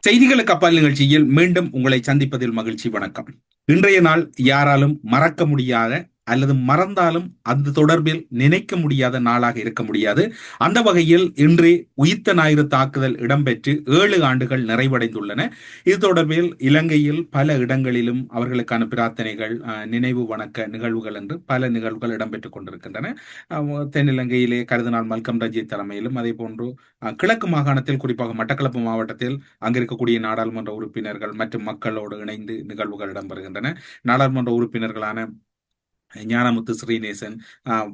செய்திகளுக்கு அப்பால் நிகழ்ச்சியில் மீண்டும் உங்களை சந்திப்பதில் மகிழ்ச்சி. வணக்கம். இன்றைய நாள் யாராலும் மறக்க முடியாத அல்லது மறந்தாலும் அந்த தொடர்பில் நினைக்க முடியாத நாளாக இருக்க முடியாது. அந்த வகையில் இன்று உயிர்த்த ஞாயிறு தாக்குதல் இடம்பெற்று 7 ஆண்டுகள் நிறைவடைந்துள்ளன. இது தொடர்பில் இலங்கையில் பல இடங்களிலும் அவர்களுக்கான பிரார்த்தனைகள், நினைவு வணக்க நிகழ்வுகள் என்று பல நிகழ்வுகள் இடம்பெற்றுக் கொண்டிருக்கின்றன. தென்னிலங்கையிலே கருதினால் மல்கம் ரஞ்சித் தலைமையிலும், அதே போன்று கிழக்கு மாகாணத்தில் குறிப்பாக மட்டக்களப்பு மாவட்டத்தில் அங்க இருக்கக்கூடிய நாடாளுமன்ற உறுப்பினர்கள் மற்றும் மக்களோடு இணைந்து நிகழ்வுகள் இடம்பெறுகின்றன. நாடாளுமன்ற உறுப்பினர்களான ஞானமுத்து ஸ்ரீநேசன்,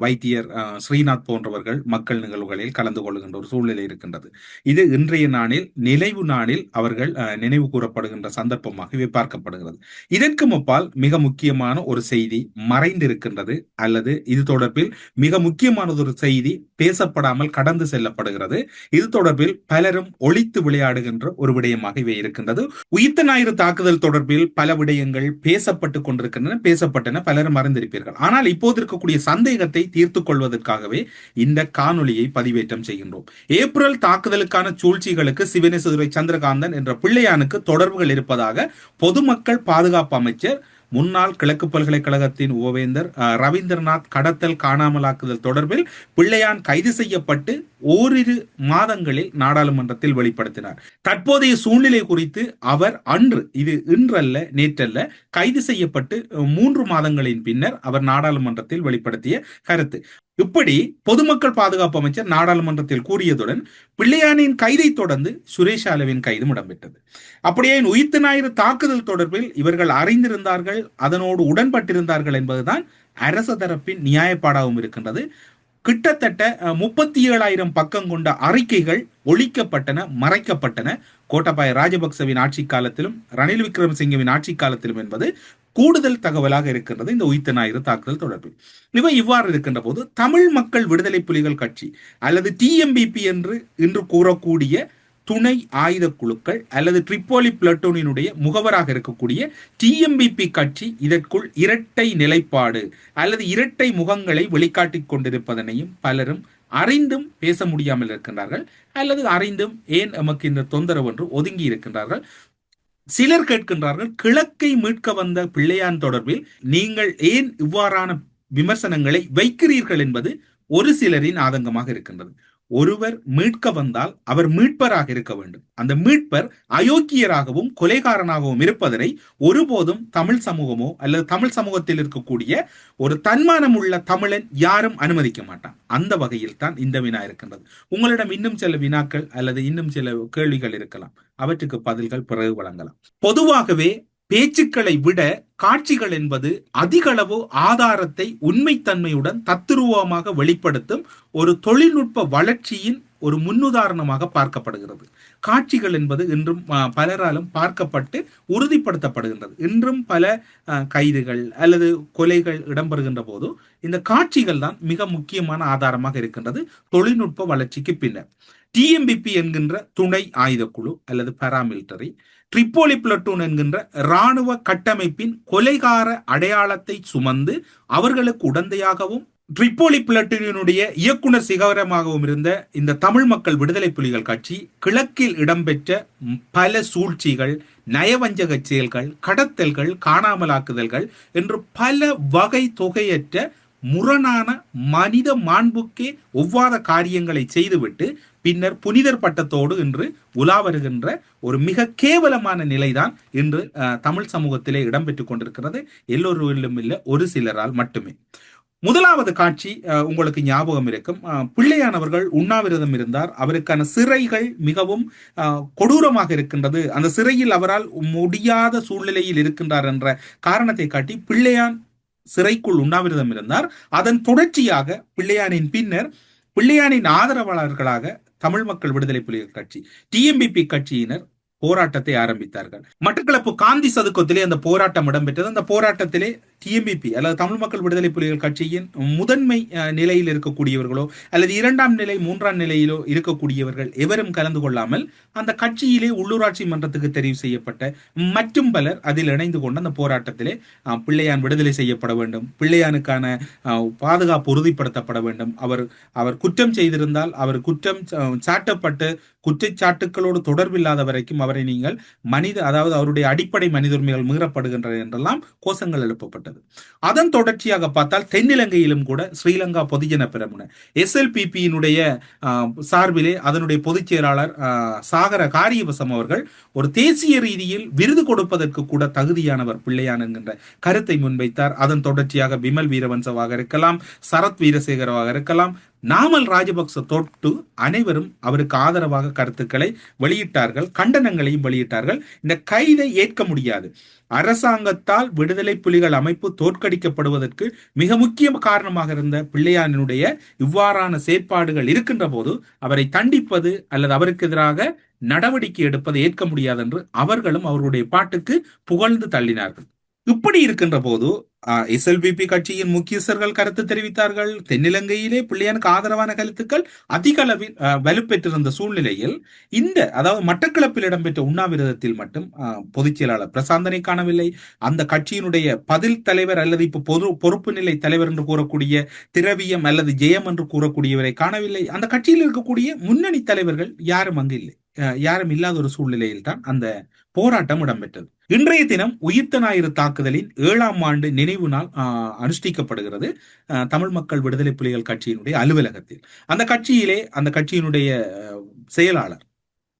வைத்தியர் ஸ்ரீநாத் போன்றவர்கள் மக்கள் நிகழ்வுகளில் கலந்து கொள்கின்ற ஒரு சூழ்நிலை இருக்கின்றது. இது இன்றைய நாளில் நினைவு நாளில் அவர்கள் நினைவு கூறப்படுகின்ற சந்தர்ப்பமாக பார்க்கப்படுகிறது. இதற்கு முப்பால் மிக முக்கியமான ஒரு செய்தி மறைந்திருக்கின்றது, அல்லது இது தொடர்பில் மிக முக்கியமானது ஒரு செய்தி பேசப்படாமல் கடந்து செல்லப்படுகிறது. இது தொடர்பில் பலரும் ஒழித்து விளையாடுகின்ற ஒரு விடயமாக இவை இருக்கின்றது. உயிர்த்த ஞாயிறு தாக்குதல் தொடர்பில் பல விடயங்கள் பேசப்பட்டுக் கொண்டிருக்கின்றன, பேசப்பட்டன, பலரும் மறைந்திருப்பீர்கள். ஆனால் இப்போது இருக்கக்கூடிய சந்தேகத்தை தீர்த்துக் கொள்வதற்காகவே இந்த காணொலியை பதிவேற்றம் செய்கின்றோம். ஏப்ரல் தாக்குதலுக்கான சூழ்ச்சிகளுக்கு சிவனேசதுரை சந்திரகாந்தன் என்ற பிள்ளையானுக்கு தொடர்புகள் இருப்பதாக பொதுமக்கள் பாதுகாப்பு அமைச்சர், முன்னாள் கிழக்கு பல்கலைக்கழகத்தின் உபவேந்தர் ரவீந்திரநாத் கடத்தல் காணாமலாக்குதல் தொடர்பில் பிள்ளையான் கைது செய்யப்பட்டு ஓரிரு மாதங்களில் நாடாளுமன்றத்தில் வெளிப்படுத்தினார். தற்போதைய சூழ்நிலை குறித்து அவர் அன்று, இது இன்றல்ல நேற்றல்ல, கைது செய்யப்பட்டு 3 மாதங்களின் பின்னர் அவர் நாடாளுமன்றத்தில் வெளிப்படுத்திய கருத்து. இப்படி பொதுமக்கள் பாதுகாப்பு அமைச்சர் நாடாளுமன்றத்தில் கூறியதுடன் பிள்ளையானின் கைதை தொடர்ந்து சுரேஷாலவின் கைதும் இடம்பெற்றது. அப்படியே உயிர்த்த ஞாயிறு தாக்குதல் தொடர்பில் இவர்கள் அறிந்திருந்தார்கள், அதனோடு உடன்பட்டிருந்தார்கள் என்பதுதான் அரச தரப்பின் நியாயப்பாடாகவும் இருக்கின்றது. கிட்டத்தட்ட 37,000 பக்கம் கொண்ட அறிக்கைகள் ஒழிக்கப்பட்டன, மறைக்கப்பட்டன கோட்டாபாய ராஜபக்சவின் ஆட்சி காலத்திலும் ரணில் விக்ரமசிங்கவின் ஆட்சி காலத்திலும் என்பது கூடுதல் தகவலாக இருக்கின்றது. இந்த உயிர்த்த ஞாயிறு தாக்குதல் தொடர்பில் இவை இவ்வாறு இருக்கின்ற போது தமிழ் மக்கள் விடுதலை புலிகள் கட்சி அல்லது டிஎம்பிபி என்று இன்று கூறக்கூடிய துணை ஆயுத குழுக்கள் அல்லது ட்ரிப்போலி பிளட்டூனினுடைய முகவராக இருக்கக்கூடிய டிஎம்பிபி கட்சி இதற்குள் இரட்டை நிலைப்பாடு அல்லது இரட்டை முகங்களை வெளிக்காட்டிக் கொண்டிருப்பதனையும் பலரும் அறிந்தும் பேச முடியாமல் இருக்கின்றார்கள், அல்லது அறிந்தும் ஏன் நமக்கு இந்த தொந்தரவு என்று ஒதுங்கி இருக்கின்றார்கள். சிலர் கேட்கின்றார்கள், கிழக்கை மீட்க வந்த பிள்ளையான் தொடர்பில் நீங்கள் ஏன் இவ்வாறான விமர்சனங்களை வைக்கிறீர்கள் என்பது ஒரு சிலரின் ஆதங்கமாக இருக்கின்றது. ஒருவர் மீட்க வந்தால் அவர் மீட்பராக இருக்க வேண்டும். அந்த மீட்பர் அயோக்கியராகவும் கொலைகாரனாகவும் இருப்பதனை ஒருபோதும் தமிழ் சமூகமோ அல்லது தமிழ் சமூகத்தில் இருக்கக்கூடிய ஒரு தன்மானம் உள்ள தமிழன் யாரும் அனுமதிக்க மாட்டான். அந்த வகையில் தான் இந்த வினா இருக்கின்றது. உங்களிடம் இன்னும் சில வினாக்கள் அல்லது இன்னும் சில கேள்விகள் இருக்கலாம், அவற்றுக்கு பதில்கள் பிறகு வழங்கலாம். பொதுவாகவே பேச்சுக்களை விட காட்சிகள் என்பது அதிக அளவு ஆதாரத்தை உண்மைத்தன்மையுடன் தத்துருவமாக வெளிப்படுத்தும் ஒரு தொழில்நுட்ப வளர்ச்சியின் ஒரு முன்னுதாரணமாக பார்க்கப்படுகிறது. காட்சிகள் என்பது இன்றும் பலராலும் பார்க்கப்பட்டு உறுதிப்படுத்தப்படுகின்றது. இன்றும் பல கைதுகள் அல்லது கொலைகள் இடம்பெறுகின்ற போது இந்த காட்சிகள் தான் மிக முக்கியமான ஆதாரமாக இருக்கின்றது தொழில்நுட்ப வளர்ச்சிக்கு பின்னர். டிஎம்பிபி என்கின்ற துணை ஆயுத குழு அல்லது பாராமிலிட்டரி, ட்ரிப்போலி பிளட்டூன் என்கின்ற இராணுவ கட்டமைப்பின் கொலைகார அடையாளத்தை சுமந்து அவர்களுக்கு உடந்தையாகவும் ட்ரிப்போலி பிளட்டூனுடைய இயக்குனர் சிகரமாகவும் இருந்த இந்த தமிழ் மக்கள் விடுதலை புலிகள் கட்சி கிழக்கில் இடம்பெற்ற பல சூழ்ச்சிகள், நயவஞ்சக செயல்கள், கடத்தல்கள், காணாமலாக்குதல்கள் என்று பல வகை தொகையற்ற முரணான மனித மாண்புக்கே ஒவ்வாத காரியங்களை செய்துவிட்டு பின்னர் புனிதர் பட்டத்தோடு இன்று உலா வருகின்ற ஒரு மிக கேவலமான நிலைதான் இன்று தமிழ் சமூகத்திலே இடம்பெற்றுக் கொண்டிருக்கிறது. எல்லோரும் இல்லை, ஒரு சிலரால் மட்டுமே. முதலாவது காட்சி உங்களுக்கு ஞாபகம் இருக்கும். பிள்ளையானவர்கள் உண்ணாவிரதம் இருந்தார். அவருக்கான சிறைகள் மிகவும் கொடூரமாக இருக்கின்றது. அந்த சிறையில் அவரால் முடியாத சூழ்நிலையில் இருக்கின்றார் என்ற காரணத்தை காட்டி பிள்ளையான் சிறைக்குள் உண்ணாவிரதம் இருந்தார். அதன் தொடர்ச்சியாக பிள்ளையானின் பின்னர் பிள்ளையானின் ஆதரவாளர்களாக தமிழ் மக்கள் விடுதலை புலிகள் கட்சி டிஎம்பிபி கட்சியினர் போராட்டத்தை ஆரம்பித்தார்கள். மட்டக்களப்பு காந்தி சதுக்கத்திலே அந்த போராட்டம் இடம்பெற்றது. அந்த போராட்டத்திலே டிஎம்பிபி அல்லது தமிழ் மக்கள் விடுதலை புலிகள் கட்சியின் முதன்மை நிலையில் இருக்கக்கூடியவர்களோ அல்லது இரண்டாம் நிலை மூன்றாம் நிலையிலோ இருக்கக்கூடியவர்கள் எவரும் கலந்து கொள்ளாமல் அந்த கட்சியிலே உள்ளூராட்சி மன்றத்துக்கு தெரிவு செய்யப்பட்ட மற்றும் பலர் அதில் இணைந்து கொண்டு அந்த போராட்டத்திலே பிள்ளையான் விடுதலை செய்யப்பட வேண்டும், பிள்ளையானுக்கான பாதுகாப்பு உறுதிப்படுத்தப்பட வேண்டும், அவர் அவர் குற்றம் செய்திருந்தால் அவர் குற்றம் சாட்டப்பட்டு குற்றச்சாட்டுக்களோடு தொடர்பில்லாத வரைக்கும் அவரை நீங்கள் அதாவது அவருடைய அடிப்படை மனித உரிமைகள் மீறப்படுகின்றன என்றெல்லாம் கோஷங்கள் எழுப்பப்பட்டது. அதன் தொடர்ச்சியாக பார்த்தால் தென்னிலங்கையிலும் கூட ஸ்ரீலங்கா பொதுஜன பெரமுன SLPP-யினுடைய சார்பிலே அதனுடைய பொதுச் செயலாளர் சாகர காரியவசம் அவர்கள் ஒரு தேசிய ரீதியில் விருது கொடுப்பதற்கு கூட தகுதியானவர் பிள்ளையான் என்கின்ற கருத்தை முன்வைத்தார். அதன் தொடர்ச்சியாக விமல் வீரவன்சவாக இருக்கலாம், சரத் வீரசேகரவாக இருக்கலாம், நாமல் ராஜபக்ச தொட்டு அனைவரும் அவருக்கு ஆதரவாக கருத்துக்களை வெளியிட்டார்கள், கண்டனங்களையும் வெளியிட்டார்கள். இந்த கைதை ஏற்க முடியாது. அரசாங்கத்தால் விடுதலை புலிகள் அமைப்பு தோற்கடிக்கப்படுவதற்கு மிக முக்கிய காரணமாக இருந்த பிள்ளையானினுடைய இவ்வாறான செயற்பாடுகள் இருக்கின்ற போது அவரை தண்டிப்பது அல்லது அவருக்கு எதிராக நடவடிக்கை எடுப்பதை ஏற்க முடியாது என்று அவர்களும் அவருடைய பாட்டுக்கு புகழ்ந்து தள்ளினார்கள். இப்படி இருக்கின்ற போது SLPP கட்சியின் முக்கியஸ்தர்கள் கருத்து தெரிவித்தார்கள். தென்னிலங்கையிலே பிள்ளையானுக்கு ஆதரவான கருத்துக்கள் அதிக அளவில் வலுப்பெற்றிருந்த சூழ்நிலையில் அதாவது மட்டக்களப்பில் இடம்பெற்ற உண்ணாவிரதத்தில் மட்டும் பொதுச் செயலாளர் பிரசாந்தனை காணவில்லை. அந்த கட்சியினுடைய பதில் தலைவர் அல்லது இப்போ பொறுப்பு நிலை தலைவர் என்று கூறக்கூடிய திரவியம் அல்லது ஜெயம் என்று கூறக்கூடியவரை காணவில்லை. அந்த கட்சியில் இருக்கக்கூடிய முன்னணி தலைவர்கள் யாரும் அங்கு இல்லை. யாரும் இல்லாத ஒரு சூழ்நிலையில் தான் அந்த போராட்டம் இடம்பெற்றது. இன்றைய தினம் உயிர்த்த ஞாயிறு தாக்குதலின் 7ஆம் ஆண்டு நினைவு நாள் அனுஷ்டிக்கப்படுகிறது தமிழ் மக்கள் விடுதலை புலிகள் கட்சியினுடைய அலுவலகத்தில். அந்த கட்சியினுடைய செயலாளர்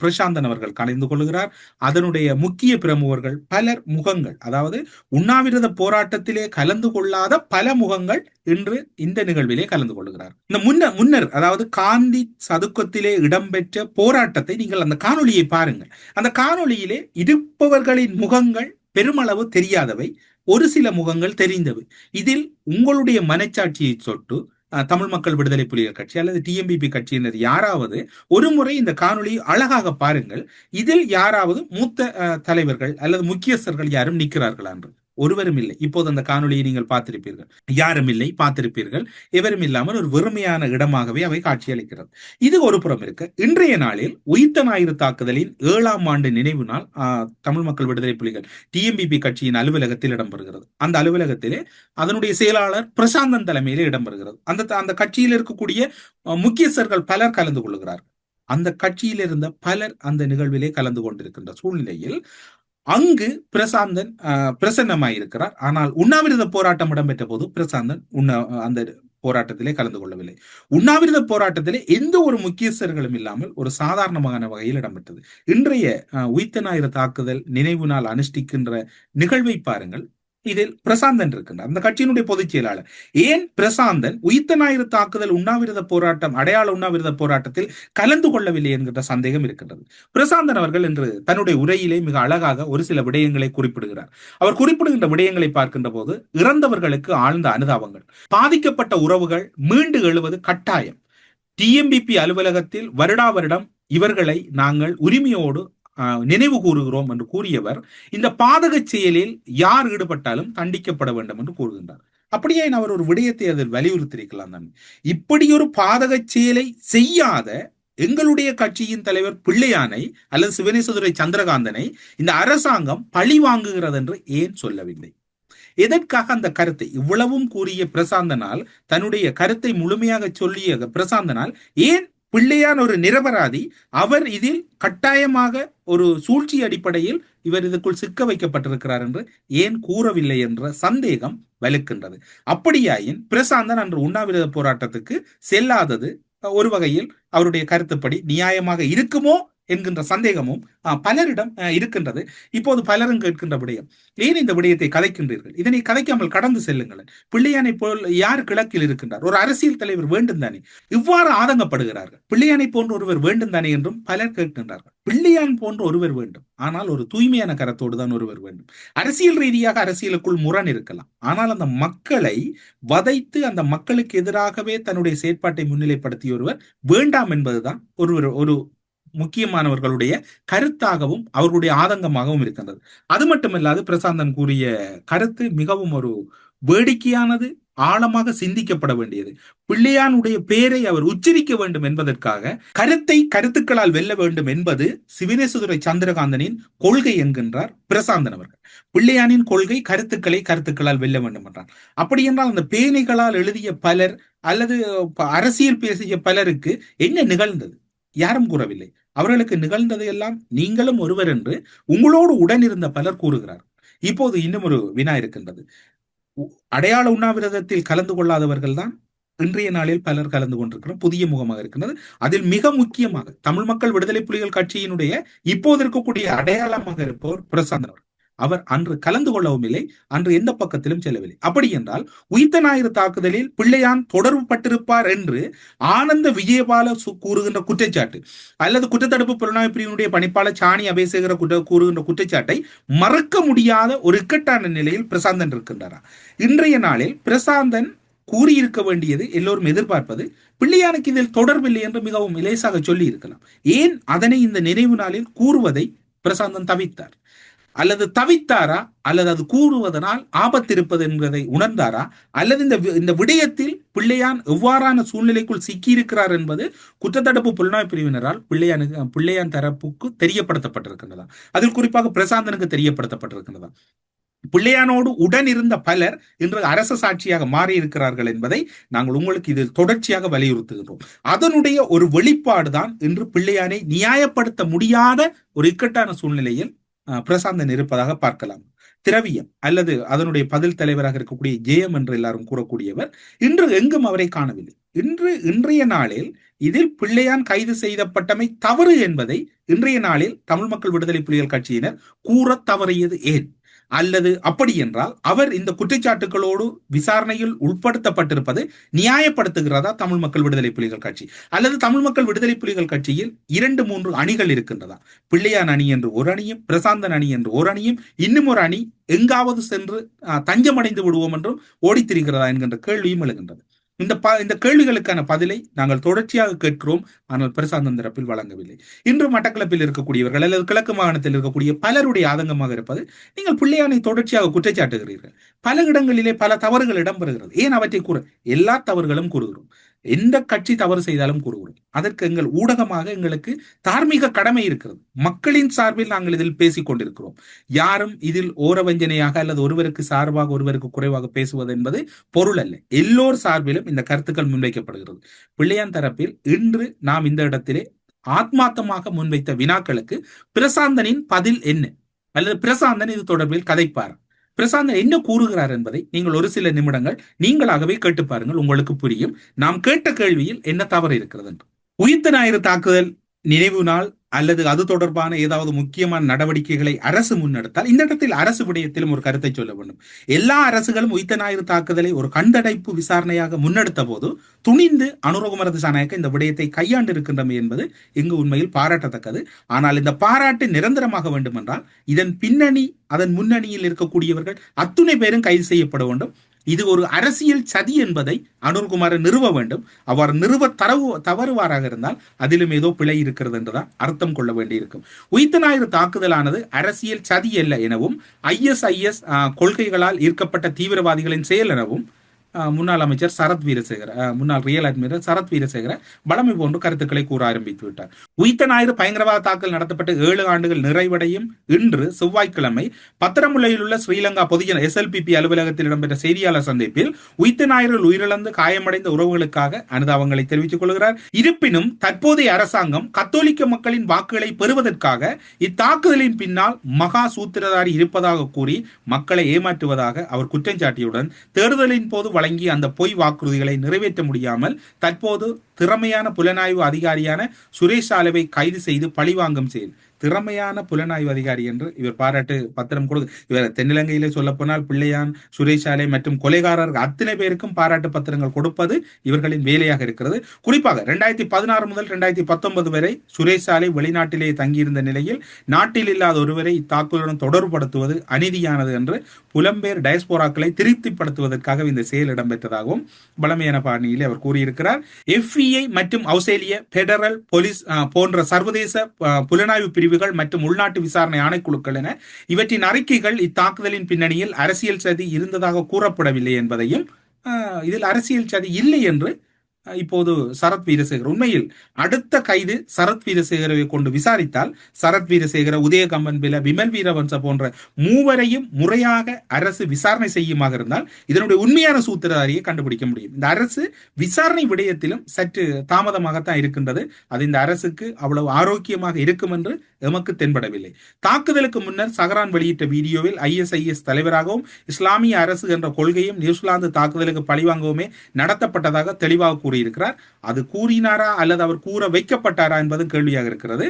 பிரசாந்தன் அவர்கள் கலந்து கொள்கிறார். அதனுடைய முக்கிய பிரமுகர்கள் பலர் முகங்கள், அதாவது உண்ணாவிரத போராட்டத்திலே கலந்து கொள்ளாத பல முகங்கள் இன்று இந்த நிகழ்விலே கலந்து கொள்கிறார். இந்த முன்னர் அதாவது காந்தி சதுக்கத்திலே இடம்பெற்ற போராட்டத்தை நீங்கள் அந்த காணொலியை பாருங்கள். அந்த காணொலியிலே இருப்பவர்களின் முகங்கள் பெருமளவு தெரியாதவை, ஒரு சில முகங்கள் தெரிந்தவை. இதில் உங்களுடைய மனச்சாட்சியை சொட்டு தமிழ் மக்கள் விடுதலை புலிகள் கட்சி அல்லது டிஎம்பிபி கட்சியினர் யாராவது ஒரு முறை இந்த காணொலி அழகாக பாருங்கள். இதில் யாராவது மூத்த தலைவர்கள் அல்லது முக்கியஸ்தர்கள் யாரும் நிற்கிறார்களா என்று ஒருவரும் இல்லை. இப்போது அந்த காணொலியை நீங்கள் பார்த்திருப்பீர்கள். யாரும் இல்லை, பார்த்திருப்பீர்கள். எவரும் இல்லாமல் ஒரு வெறுமையான இடமாகவே அவை காட்சியளிக்கிறது. இது ஒரு புறம் இருக்க, இன்றைய நாளில் உயிர்த்த ஞாயிறு தாக்குதலின் 7ஆம் ஆண்டு நினைவு நாள் தமிழ் மக்கள் விடுதலை புலிகள் டிஎம்பிபி கட்சியின் அலுவலகத்தில் இடம்பெறுகிறது. அந்த அலுவலகத்திலே அதனுடைய செயலாளர் பிரசாந்தன் தலைமையிலே இடம்பெறுகிறது. அந்த கட்சியில் இருக்கக்கூடிய முக்கியஸ்தர்கள் பலர் கலந்து கொள்கிறார்கள். அந்த கட்சியில் இருந்த பலர் அந்த நிகழ்விலே கலந்து கொண்டிருக்கின்ற சூழ்நிலையில் அங்கு பிரசாந்தன் பிரசன்னமாயிருக்கிறார். ஆனால் உண்ணாவிரத போராட்டம் இடம்பெற்ற போது பிரசாந்தன் அந்த போராட்டத்திலே கலந்து கொள்ளவில்லை. உண்ணாவிரத போராட்டத்திலே எந்த ஒரு முக்கியஸ்தர்களும் இல்லாமல் ஒரு சாதாரணமான வகையில் இடம்பெற்றது. இன்றைய உயிர்த்த ஞாயிறு தாக்குதல் நினைவு நாள் அனுஷ்டிக்கின்ற நிகழ்வை பாருங்கள். இதில் பிரசாந்தன் இருக்கின்றார், அந்த கட்சியினுடைய பொதுச் செயலாளர். ஏன் பிரசாந்தன் உயிர்த்த ஞாயிறு தாக்குதல் உண்ணாவிரத போராட்டம், அடையாள உண்ணாவிரத போராட்டத்தில் கலந்து கொள்ளவில்லை என்கின்ற சந்தேகம் இருக்கின்றது. பிரசாந்தன் அவர்கள் இன்று தன்னுடைய உரையிலே மிக அழகாக ஒரு சில விடயங்களை குறிப்பிடுகிறார். அவர் குறிப்பிடுகின்ற விடயங்களை பார்க்கின்ற போது இறந்தவர்களுக்கு ஆழ்ந்த அனுதாபங்கள், பாதிக்கப்பட்ட உறவுகள் மீண்டு எழுவது கட்டாயம். டிஎம்பிபி அலுவலகத்தில் வருடா வருடம் இவர்களை நாங்கள் உரிமையோடு நினைவு கூறுகிறோம் என்று கூறியவர் இந்த பாதக செயலில் யார் ஈடுபட்டாலும் தண்டிக்கப்பட வேண்டும் என்று கூறுகின்றார். அப்படியே அவர் ஒரு விடயத்தை அதில் வலியுறுத்தியிருக்கலாம் தான். இப்படி ஒரு பாதக செயலை செய்யாத எங்களுடைய கட்சியின் தலைவர் பிள்ளையானை அல்லது சிவனேசதுரை சந்திரகாந்தனை இந்த அரசாங்கம் பழி வாங்குகிறது என்று ஏன் சொல்லவில்லை? எதற்காக அந்த கருத்தை இவ்வளவும் கூறிய பிரசாந்தனால், தன்னுடைய கருத்தை முழுமையாக சொல்லிய பிரசாந்தனால் ஏன் பிள்ளையான் ஒரு நிரபராதி, அவர் இதில் கட்டாயமாக ஒரு சூழ்ச்சி அடிப்படையில் இவர் இதுக்குள் சிக்க வைக்கப்பட்டிருக்கிறார் என்று ஏன் கூறவில்லை என்ற சந்தேகம் வலுக்கின்றது. அப்படியாயின் பிரசாந்தன் அன்று உண்ணாவிரத போராட்டத்துக்கு செல்லாதது ஒரு வகையில் அவருடைய கருத்துப்படி நியாயமாக இருக்குமோ என்கின்ற சந்தேகமும் பலரிடம் இருக்கின்றது. இப்போது பலரும் கேட்கின்ற விடயம், ஏன் இந்த விடயத்தை கதைக்கின்றீர்கள்? இதனை கதைக்காமல் கடந்து செல்லுங்கள். பிள்ளையானை போல் யார் கிழக்கில் இருக்கின்றார்? ஒரு அரசியல் தலைவர் வேண்டும் தானே? இவ்வாறு ஆதங்கப்படுகிறார்கள். பிள்ளையானை போன்ற ஒருவர் வேண்டும் தானே என்றும் பலர் கேட்கின்றார்கள். பிள்ளையான் போன்ற ஒருவர் வேண்டும், ஆனால் ஒரு தூய்மையான கரத்தோடு தான் ஒருவர் வேண்டும். அரசியல் ரீதியாக அரசியலுக்குள் முரண் இருக்கலாம், ஆனால் அந்த மக்களை வதைத்து அந்த மக்களுக்கு எதிராகவே தன்னுடைய செயற்பாட்டை முன்னிலைப்படுத்திய ஒருவர் வேண்டாம் என்பதுதான் ஒரு முக்கியமானவர்களுடைய கருத்தாகவும் அவர்களுடைய ஆதங்கமாகவும் இருக்கின்றது. அது மட்டுமல்லாது பிரசாந்தன் கூறிய கருத்து மிகவும் ஒரு வேடிக்கையானது, ஆழமாக சிந்திக்கப்பட வேண்டியது. பிள்ளையானுடைய பெயரை அவர் உச்சரிக்க வேண்டும் என்பதற்காக கருத்துக்களால் வெல்ல வேண்டும் என்பது சிவனேசதுரை சந்திரகாந்தனின் கொள்கை என்கின்றார் பிரசாந்தன் அவர்கள். பிள்ளையானின் கொள்கை கருத்துக்களால் வெல்ல வேண்டும் என்றார். அப்படி என்றால் அந்த பேனைகளால் எழுதிய பலர் அல்லது அரசியல் பேசிய பலருக்கு என்ன நிகழ்ந்தது? யாரும் கூறவில்லை. அவர்களுக்கு நிகழ்ந்தது எல்லாம் நீங்களும் ஒருவர் என்று உங்களோடு உடன் இருந்த பலர் கூறுகிறார். இப்போது இன்னும் ஒரு வினா இருக்கின்றது. அடையாள உண்ணாவிரதத்தில் கலந்து கொள்ளாதவர்கள் தான் இன்றைய நாளில் பலர் கலந்து கொண்டிருக்கிறோம். புதிய முகமாக இருக்கின்றது. அதில் மிக முக்கியமாக தமிழ் மக்கள் விடுதலை புலிகள் கட்சியினுடைய இப்போது இருக்கக்கூடிய அடையாளமாக இருப்பவர் பிரசாந்தன் அவர். அவர் அன்று கலந்து கொள்ளவும் இல்லை, அன்று எந்த பக்கத்திலும் செல்லவில்லை. அப்படி என்றால் உயிர்த்த ஞாயிறு தாக்குதலில் பிள்ளையான் தொடர்பு பட்டிருப்பார் என்று ஆனந்த விஜயபால கூறுகின்ற குற்றச்சாட்டு அல்லது குற்றத்தடுப்பு புலனாய்வு பிரிவினுடைய பணிப்பாளர் சாணி அபேசேகர கூறுகின்ற குற்றச்சாட்டை மறக்க முடியாத ஒரு இக்கட்டான நிலையில் பிரசாந்தன் இருக்கின்றாரா? இன்றைய நாளில் பிரசாந்தன் கூறியிருக்க வேண்டியது, எல்லோரும் எதிர்பார்ப்பது, பிள்ளையானுக்கு இதில் தொடர்பில்லை என்று மிகவும் இலேசாக சொல்லி இருக்கலாம். ஏன் அதனை இந்த நினைவு நாளில் கூறுவதை பிரசாந்தன் தவித்தார்? அல்லது தவித்தாரா? அல்லது அது கூறுவதனால் ஆபத்து இருப்பது என்பதை உணர்ந்தாரா? அல்லது இந்த விடயத்தில் பிள்ளையான் எவ்வாறான சூழ்நிலைக்குள் சிக்கியிருக்கிறார் என்பது குற்றத்தடுப்பு புலனாய்வு பிரிவினரால் பிள்ளையான் தரப்புக்கு தெரியப்படுத்தப்பட்டிருக்கின்றதா? அதில் குறிப்பாக பிரசாந்தனுக்கு தெரியப்படுத்தப்பட்டிருக்கின்றதா? பிள்ளையானோடு உடன் இருந்த பலர் இன்று அரச சாட்சியாக மாறி இருக்கிறார்கள் என்பதை நாங்கள் உங்களுக்கு இதில் தொடர்ச்சியாக வலியுறுத்துகிறோம். அதனுடைய ஒரு வெளிப்பாடுதான் இன்று பிள்ளையானை நியாயப்படுத்த முடியாத ஒரு இக்கட்டான சூழ்நிலையில் பிரசாந்தன் இருப்பதாக பார்க்கலாம். திரவியம் அல்லது அதனுடைய பதில் தலைவராக இருக்கக்கூடிய ஜெயம் என்று எல்லாரும் கூறக்கூடியவர் இன்று எங்கும் அவரை காணவில்லை. இன்றைய நாளில் இதில் பிள்ளையான் கைது செய்யப்பட்டமை தவறு என்பதை இன்றைய நாளில் தமிழ் மக்கள் விடுதலை புலிகள் கட்சியினர் கூற தவறியது ஏன்? அல்லது அப்படி என்றால் அவர் இந்த குற்றச்சாட்டுகளோடு விசாரணையில் உட்படுத்தப்பட்டிருப்பது நியாயப்படுத்துகிறதா தமிழ் மக்கள் விடுதலை புலிகள் கட்சி? அல்லது தமிழ் மக்கள் விடுதலை புலிகள் கட்சியில் 2-3 அணிகள் இருக்கின்றதா? பிள்ளையான் அணி என்று ஒரு அணியும், பிரசாந்தன் அணி என்று ஒரு அணியும், இன்னும் ஒரு அணி எங்காவது சென்று தஞ்சமடைந்து விடுவோம் என்றும் ஓடித்திருக்கிறதா என்கின்ற கேள்வியும் எழுகின்றது. இந்த கேள்விகளுக்கான பதிலை நாங்கள் தொடர்ச்சியாக கேட்கிறோம். ஆனால் பிரசாந்தன் தரப்பில் வழங்கவில்லை. இன்று மட்டக்களப்பில் இருக்கக்கூடியவர்கள் அல்லது கிழக்கு மாகாணத்தில் இருக்கக்கூடிய பலருடைய ஆதங்கமாக இருப்பது, நீங்கள் பிள்ளையானை தொடர்ச்சியாக குற்றச்சாட்டுகிறீர்கள். பல இடங்களிலே பல தவறுகள் இடம்பெறுகிறது. ஏன் அவற்றை கூற? எல்லா தவறுகளும் கூறுகிறோம். எந்த கட்சி தவறு செய்தாலும் கூறுகிறோம். அதற்கு எங்கள் ஊடகமாக எங்களுக்கு தார்மீக கடமை இருக்கிறது. மக்களின் சார்பில் நாங்கள் இதில் பேசிக் கொண்டிருக்கிறோம். யாரும் இதில் ஓரவஞ்சனையாக அல்லது ஒருவருக்கு சார்பாக ஒருவருக்கு குறைவாக பேசுவது என்பது பொருள் அல்ல. எல்லோர் சார்பிலும் இந்த கருத்துக்கள் முன்வைக்கப்படுகிறது. பிள்ளையான் தரப்பில் இன்று நாம் இந்த இடத்திலே ஆத்மார்த்தமாக முன்வைத்த வினாக்களுக்கு பிரசாந்தனின் பதில் என்ன? அல்லது பிரசாந்தன் இது தொடர்பில் கதைப்பார்? பிரசாந்தன் என்ன கூறுகிறார் என்பதை நீங்கள் ஒரு சில நிமிடங்கள் நீங்களாகவே கேட்டு பாருங்கள். உங்களுக்கு புரியும் நாம் கேட்ட கேள்வியில் என்ன தவறு இருக்கிறது என்று. உயிர்த்த ஞாயிறு தாக்குதல் நினைவு நாள் அல்லது அது தொடர்பான ஏதாவது முக்கியமான நடவடிக்கைகளை அரசு முன்னெடுத்தால், இந்த இடத்தில் அரசு விடயத்திலும் ஒரு கருத்தை சொல்ல வேண்டும். எல்லா அரசுகளும் உயிர்த்த ஞாயிறு தாக்குதலை ஒரு கண்டடைப்பு விசாரணையாக முன்னெடுத்த போது துணிந்து அனுரகுமார திசாநாயக்க இந்த விடயத்தை கையாண்டு இருக்கின்றமை என்பது இங்கு உண்மையில் பாராட்டத்தக்கது. ஆனால் இந்த பாராட்டு நிரந்தரமாக வேண்டும் என்றால் இதன் பின்னணி, அதன் முன்னணியில் இருக்கக்கூடியவர்கள் அத்துணை பேரும் கைது செய்யப்பட வேண்டும். இது ஒரு அரசியல் சதி என்பதை அனுர்குமார் நிறுவ வேண்டும். அவர் நிறுவ தவறுவாராக இருந்தால் அதிலும் ஏதோ பிழை இருக்கிறது என்றுதான் அர்த்தம் கொள்ள வேண்டியிருக்கும். உயிர்த்த ஞாயிறு தாக்குதலானது அரசியல் சதி அல்ல எனவும், ISIS கொள்கைகளால் ஈர்க்கப்பட்ட தீவிரவாதிகளின் செயல் எனவும் முன்னாள் அமைச்சர் சரத் வீரசேகர, முன்னாள் ரியல் அட்மிரல் சரத் வீரசேகர பலமை போன்று கருத்துக்களை கூற ஆரம்பித்து விட்டார். உயிர்த்த ஞாயிறு பயங்கரவாத தாக்கல் நடத்தப்பட்ட 7 ஆண்டுகள் நிறைவடையும் இன்று செவ்வாய்க்கிழமை பத்திரமுல்லையில் உள்ள ஸ்ரீலங்கா பொதுஜன SLPP அலுவலகத்தில் இடம்பெற்ற செய்தியாளர் சந்திப்பில் உயிர்த்த ஞாயிறு உயிரிழந்து காயமடைந்த உறவுகளுக்காக அனுதாபங்களை தெரிவித்துக் கொள்கிறார். இருப்பினும் தற்போதைய அரசாங்கம் கத்தோலிக்க மக்களின் வாக்குகளை பெறுவதற்காக இத்தாக்குதலின் பின்னால் மகா சூத்திரதாரி இருப்பதாக கூறி மக்களை ஏமாற்றுவதாக அவர் குற்றம் சாட்டியுடன் தேர்தலின் போது வழங்கிய அந்த பொய் வாக்குறுதிகளை நிறைவேற்ற முடியாமல் தற்போது திறமையான புலனாய்வு அதிகாரியான சுரேஷ் சாலைவை கைது செய்து பழிவாங்கும் செயல். திறமையான புலனாய்வு அதிகாரி என்று இவர் பாராட்டு பத்திரம் கொடுக்க, இவர் தென்னிலங்கையிலே சொல்ல போனால் பிள்ளையான், சுரேஷ் சாலை மற்றும் கொலைகாரர்கள் அத்தனை பேருக்கும் பாராட்டு பத்திரங்கள் கொடுப்பது இவர்களின் வேலையாக இருக்கிறது. குறிப்பாக 2016 முதல் 2019 வரை சுரேஷ் சாலை வெளிநாட்டிலே தங்கியிருந்த நிலையில் நாட்டில் இல்லாத ஒருவரை இத்தாக்குதலுடன் தொடர்புபடுத்துவது அநீதியானது என்று புலம்பெயர் டயஸ்போராக்களை திருப்திப்படுத்துவதற்காக இந்த செயல் இடம்பெற்றதாகவும் பலமையான பாணியிலே அவர் கூறியிருக்கிறார். FBI மற்றும் ஆஸ்திரேலிய பெடரல் போலீஸ் போன்ற சர்வதேச புலனாய்வு பிரிவு பிரிவுகள் மற்றும் உள்நாட்டு விசாரணை ஆணைக்குழுக்கள் என இவற்றின் அறிக்கைகள் இத்தாக்குதலின் பின்னணியில் அரசியல் சதி இருந்ததாக கூறப்படவில்லை என்பதையும், இதில் அரசியல் சதி இல்லை என்று இப்போது சரத் வீரசேகர், உண்மையில் அடுத்த கைது சரத் வீரசேகரை கொண்டு விசாரித்தால் சரத் வீரசேகர, உதயகம்மன் பில, விமல் வீரவன்ச போன்ற மூவரையும் முறையாக அரசு விசாரணை செய்யுமாக இருந்தால் இதனுடைய உண்மையான சூத்திரதாரியை கண்டுபிடிக்க முடியும். இந்த அரசு விசாரணை விடயத்திலும் சற்று தாமதமாகத்தான் இருக்கின்றது. அது இந்த அரசுக்கு அவ்வளவு ஆரோக்கியமாக இருக்கும் என்று எமக்கு தென்படவில்லை. தாக்குதலுக்கு முன்னர் சஹரான் வெளியிட்ட வீடியோவில் ISIS தலைவராகவும் இஸ்லாமிய அரசு என்ற கொள்கையும் நியூசிலாந்து தாக்குதலுக்கு பழிவாங்கவுமே நடத்தப்பட்டதாக தெளிவாக கூறியிருக்கிறார். அது கூறினாரா அல்லது அவர் கூற வைக்கப்பட்டாரா என்பது கேள்வியாக இருக்கிறது.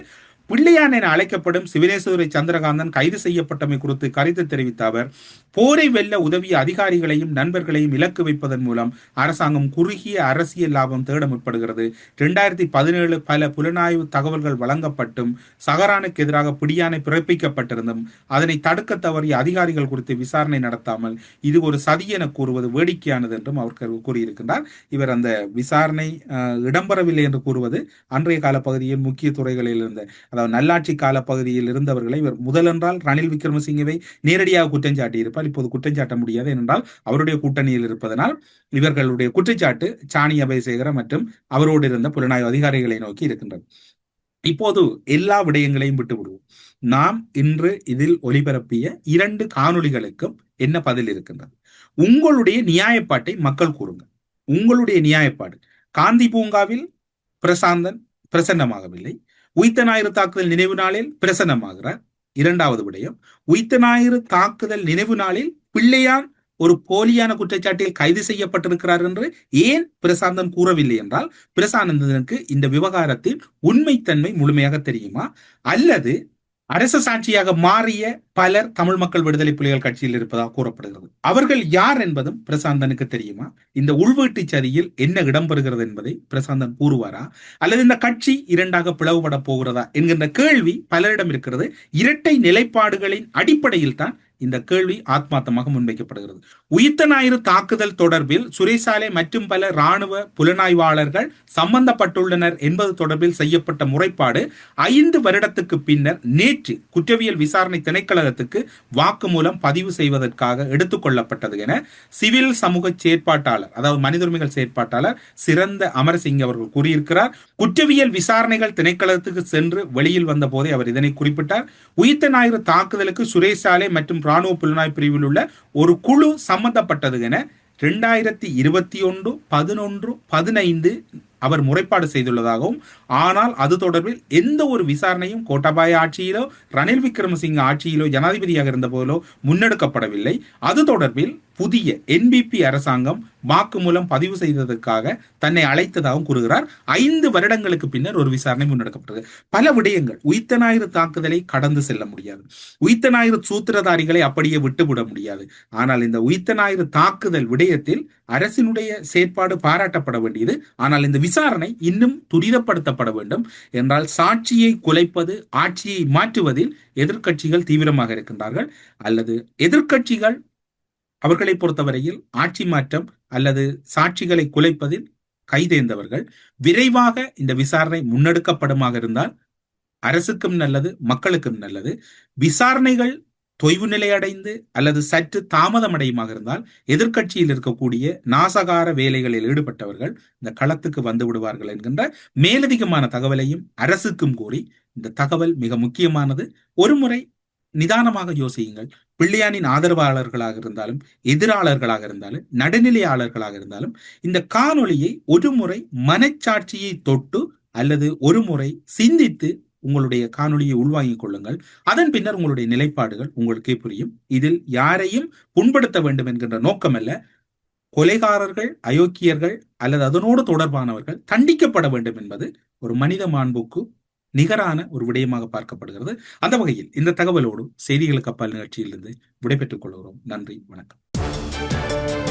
பிள்ளையான் என அழைக்கப்படும் சிவனேஸ்வரி சந்திரகாந்தன் கைது செய்யப்பட்டமை குறித்து கருத்து தெரிவித்த அவர், போரை வெல்ல உதவிய அதிகாரிகளையும் நண்பர்களையும் இலக்கு வைப்பதன் மூலம் அரசாங்கம் குறுகிய அரசியல் லாபம் தேட முற்படுகிறது. 2017 பல புலனாய்வு தகவல்கள் வழங்கப்பட்டும் சஹரானுக்கு எதிராக பிடியாணை பிறப்பிக்கப்பட்டிருந்தும் அதனை தடுக்க தவறிய அதிகாரிகள் குறித்து விசாரணை நடத்தாமல் இது ஒரு சதி என கூறுவது வேடிக்கையானது என்றும் அவர் கூறியிருக்கின்றார். இவர் அந்த விசாரணை இடம்பெறவில்லை என்று கூறுவது அன்றைய கால பகுதியில் முக்கிய துறைகளில் இருந்த, அதாவது நல்லாட்சி கால பகுதியில் இருந்தவர்களை இவர் முதலென்றால் ரணில் விக்ரமசிங்கவை நேரடியாக குற்றம் சாட்டியிருப்பார். இப்போது குற்றம் சாட்ட முடியாது என்றால் அவருடைய கூட்டணியில் இருப்பதனால் இவர்களுடைய குற்றச்சாட்டு சாணி அபயசேகர மற்றும் அவரோடு இருந்த புலனாய்வு அதிகாரிகளை நோக்கி இருக்கின்றது. இப்போது எல்லா விடயங்களையும் விட்டு விடுவோம். நாம் இன்று இதில் ஒளிபரப்பிய 2 காணொளிகளுக்கும் என்ன பதில் இருக்கின்றது? உங்களுடைய நியாயப்பாட்டை மக்கள் கூறுங்கள். உங்களுடைய நியாயப்பாடு. காந்தி பூங்காவில் பிரசாந்தன் பிரசன்னமாகவில்லை. உயிர்த்த ஞாயிறு தாக்குதல் நினைவு நாளில் பிரசன்னமாகிறார். 2வது விடயம், உயிர்த்த ஞாயிறு தாக்குதல் நினைவு நாளில் பிள்ளையான் ஒரு போலியான குற்றச்சாட்டில் கைது செய்யப்பட்டிருக்கிறார் என்று ஏன் பிரசாந்தன் கூறவில்லை என்றால், பிரசாந்தனுக்கு இந்த விவகாரத்தில் உண்மைத்தன்மை முழுமையாக தெரியுமா, அல்லது அரசு சாட்சியாக மாறிய பலர் தமிழ் மக்கள் விடுதலை புலிகள் கட்சியில் இருப்பதாக கூறப்படுகிறது. அவர்கள் யார் என்பதும் பிரசாந்தனுக்கு தெரியுமா? இந்த உள்வீட்டு சதியில் என்ன இடம்பெறுகிறது என்பதை பிரசாந்தன் கூறுவாரா, அல்லது இந்த கட்சி 2ஆக பிளவுபட போகிறதா என்கின்ற கேள்வி பலரிடம் இருக்கிறது. இரட்டை நிலைப்பாடுகளின் அடிப்படையில் தான் இந்த கேள்வி ஆத்மார்த்தமாக முன்வைக்கப்படுகிறது. உயிர்த்த ஞாயிறு தாக்குதல் தொடர்பில் சுரேசாலை மற்றும் பல இராணுவ புலனாய்வாளர்கள் சம்பந்தப்பட்டுள்ளனர் என்பது தொடர்பில் செய்யப்பட்ட முறைப்பாடு 5 வருடத்துக்கு பின்னர் நேற்று குற்றவியல் விசாரணை திணைக்களத்துக்கு வாக்குமூலம் பதிவு செய்வதற்காக எடுத்துக்கொள்ளப்பட்டது என சிவில் சமூக செயற்பாட்டாளர், அதாவது மனித உரிமைகள் செயற்பாட்டாளர் சிறந்த அமரசிங் அவர்கள் கூறியிருக்கிறார். குற்றவியல் விசாரணைகள் திணைக்களத்துக்கு சென்று வெளியில் வந்த போதே அவர் இதனை குறிப்பிட்டார். உயிர்த்த ஞாயிறு தாக்குதலுக்கு சுரேசாலை மற்றும் ராணுவ புலனாய்வு பிரிவில் உள்ள ஒரு குழு சம்பந்தப்பட்டது என 2021, 11, 15 அவர் முறைப்பாடு செய்துள்ளதாகவும், ஆனால் அது தொடர்பில் எந்த ஒரு விசாரணையும் கோட்டாபாய ஆட்சியிலோ ரணில் விக்ரமசிங்க ஆட்சியிலோ ஜனாதிபதியாக இருந்த போதிலோ முன்னெடுக்கப்படவில்லை. அது தொடர்பில் புதிய NPP அரசாங்கம் வாக்குமூலம் பதிவு செய்ததற்காக தன்னை அழைத்ததாகவும் கூறுகிறார். 5 வருடங்களுக்கு பின்னர் ஒரு விசாரணை முன்னெடுக்கப்பட்டது. பல விடயங்கள். உயிர்த்த ஞாயிறு தாக்குதலை கடந்து செல்ல முடியாது. உயிர்த்த ஞாயிறு சூத்திரதாரிகளை அப்படியே விட்டுவிட முடியாது. ஆனால் இந்த உயிர்த்த ஞாயிறு தாக்குதல் விடயத்தில் அரசினுடைய செயற்பாடு பாராட்டப்பட வேண்டியது. ஆனால் இந்த விசாரணை இன்னும் துரிதப்படுத்தப்பட வேண்டும். என்றால் சாட்சியை குலைப்பது, ஆட்சியை மாற்றுவதில் எதிர்க்கட்சிகள் தீவிரமாக இருக்கின்றார்கள். அல்லது எதிர்க்கட்சிகள் அவர்களை பொறுத்தவரையில் ஆட்சி மாற்றம் அல்லது சாட்சிகளை குலைப்பதில் கைதேர்ந்தவர்கள். விரைவாக இந்த விசாரணை முன்னெடுக்கப்படுமாக இருந்தால் அரசுக்கும் நல்லது, மக்களுக்கும் நல்லது. விசாரணைகள் தொய்வு நிலை அடைந்து அல்லது சற்று தாமதம் அடையுமாக இருந்தால் எதிர்க்கட்சியில் இருக்கக்கூடிய நாசகார வேலைகளில் ஈடுபட்டவர்கள் இந்த களத்துக்கு வந்து விடுவார்கள் என்கின்ற மேலதிகமான தகவலையும் அரசுக்கும் கூறி, இந்த தகவல் மிக முக்கியமானது. ஒருமுறை நிதானமாக யோசியுங்கள். பிள்ளையானின் ஆதரவாளர்களாக இருந்தாலும் எதிராளர்களாக இருந்தாலும் நடுநிலையாளர்களாக இருந்தாலும் இந்த காணொளியை ஒரு முறை மனச்சாட்சியை தொட்டு அல்லது ஒரு முறை சிந்தித்து உங்களுடைய காணொளியை உள்வாங்கிக் கொள்ளுங்கள். அதன் பின்னர் உங்களுடைய நிலைப்பாடுகள் உங்களுக்கே புரியும். இதில் யாரையும் புண்படுத்த வேண்டும் என்கின்ற நோக்கம் அல்ல. கொலைகாரர்கள், அயோக்கியர்கள் அல்லது அதனோடு தொடர்பானவர்கள் தண்டிக்கப்பட வேண்டும் என்பது ஒரு மனித மாண்புக்கு நிகரான ஒரு விடயமாக பார்க்கப்படுகிறது. அந்த வகையில் இந்த தகவலோடு செய்திகளுக்கு அப்பால் நிகழ்ச்சியிலிருந்து விடைபெற்றுக் கொள்கிறோம். நன்றி, வணக்கம்.